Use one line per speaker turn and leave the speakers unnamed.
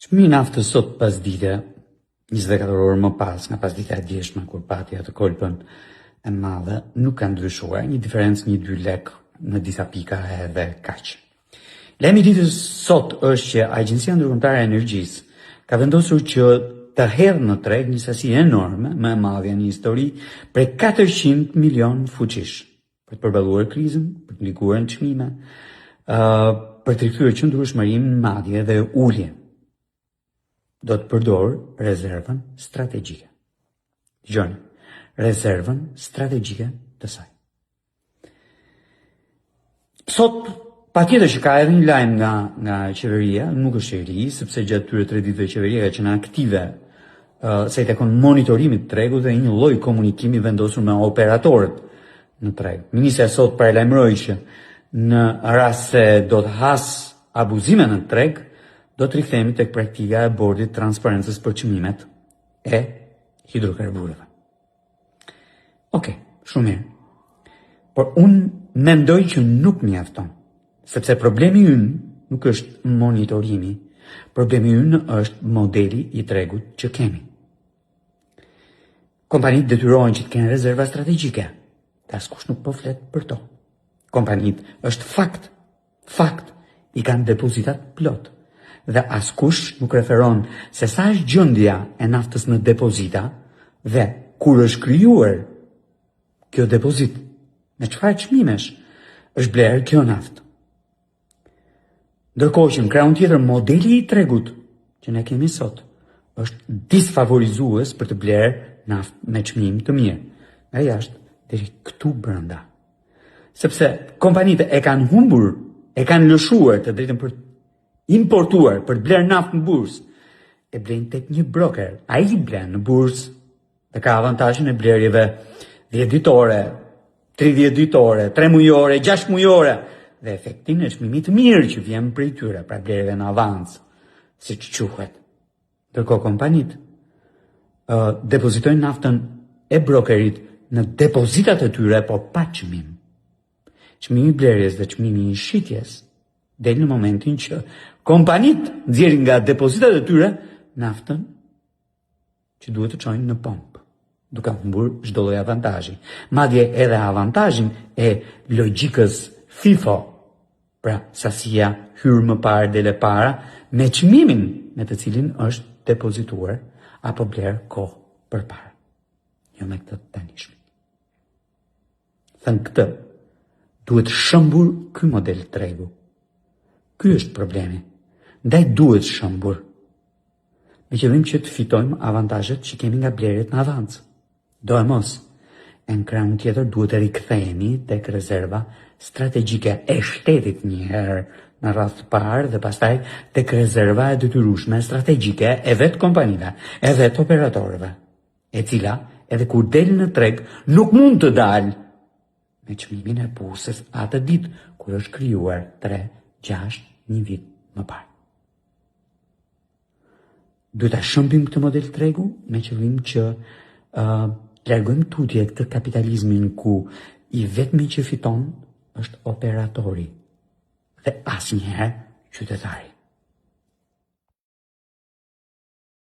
Çmimi i naftës sot pas dite, 24 orë më pas nga pas dita e djeshme kur pati atë kolpën e madhe, nuk ka ndryshuar, një diferencë 1-2 lek në disa pika edhe kaq. Lajmi i ditës sot është që Agjencia Ndërkombëtare e Energjisë ka vendosur që të hedhë në treg një sasi enorme, më e madhe në histori, prej 400 milion fuqish, për të përballuar krizën, për të ndikuar në çmime, për të rikthyer qëndrueshmërinë, madje dhe ulje. Do të përdor rezervën strategjike. Dgjoni, rezervën strategjike të saj. Sot, patjetër që ka edhe një lajm nga qeveria, nuk është i ri, sepse gjatë këtyre 3 ditëve qeveria ka qenë aktive sa i takon monitorimit të tregut dhe një lloj komunikimi vendosur me operatorët në treg. Ministra sot paralajmëroi që në rast se do të has abuzime në treg, do të rikthehemi tek praktika e bordit transparencës për çmimet e hidrokarburëve. Okej, shumë mirë. Por unë mendoj që nuk mjafton, sepse problemi ynë nuk është monitorimi, problemi ynë është modeli i tregut që kemi. Kompanitë detyrohen që të kenë rezerva strategjike, dhe askush nuk po flet për to. Kompanitë është fakt, i kanë depozitat plot, dhe askush nuk referon se sa është gjendja e naftës në depozita dhe kur është krijuar kjo depozit, me çfarë çmimesh është bler kjo naftë. Ndërkohë që në krahun tjetër modeli i tregut që ne kemi sot është disfavorizues për të bler naftë me çmim të mirë, nga jashtë deri këtu brenda. Sepse kompanitë e kanë humbur, e kanë lëshuar të drejtën për importuar, për të bler naftë në bursë, e blen tek një broker. Ai blen në bursë dhe ka avantazhin e blerjeve 10 ditore, 30 ditore, 3 mujore, 6 mujore, dhe efektin e çmimit të mirë që vjen prej tyre, pra blerjeve në avans, siç quhet. Ndërkohë kompanitë depozitojnë naftën e brokerit në depozitat e tyre, por pa çmim. Çmimi i blerjes dhe çmimi i shitjes del në momentin që kompanitë nxjerrin nga depozitat e tyre naftën që duhet të çojnë në pompë, duke humbur çdo lloj avantazhi. Madje edhe avantazhin e logjikës FIFO, pra sasia hyrë më parë dele para, me çmimin me të cilin është depozituar apo bler kohë përpara. Jo me këtë tanishmit. Thënë këtë, duhet shëmbur ky model tregu. Ky është problemi. Ndaj duhet shëmbur. Me qëllim që të fitojmë avantazhet që kemi nga blerjet në avans. Do e mos, e në krahun tjetër duhet të rikthehemi tek rezerva strategjike e shtetit një herë në radhë të parë dhe pastaj tek rezerva e detyrueshme strategjike e vetë kompanive, e vetë operatorëve, e cila edhe kur del në treg nuk mund të dalë me çmimin e bursës atë ditë kur është krijuar 3, 6, një vit më parë. Duhet ta shëmbim këtë model tregu me qëllim që largojmë tutje këtë kapitalizmin ku i vetmi që fiton është operatori dhe asnjëherë qytetari.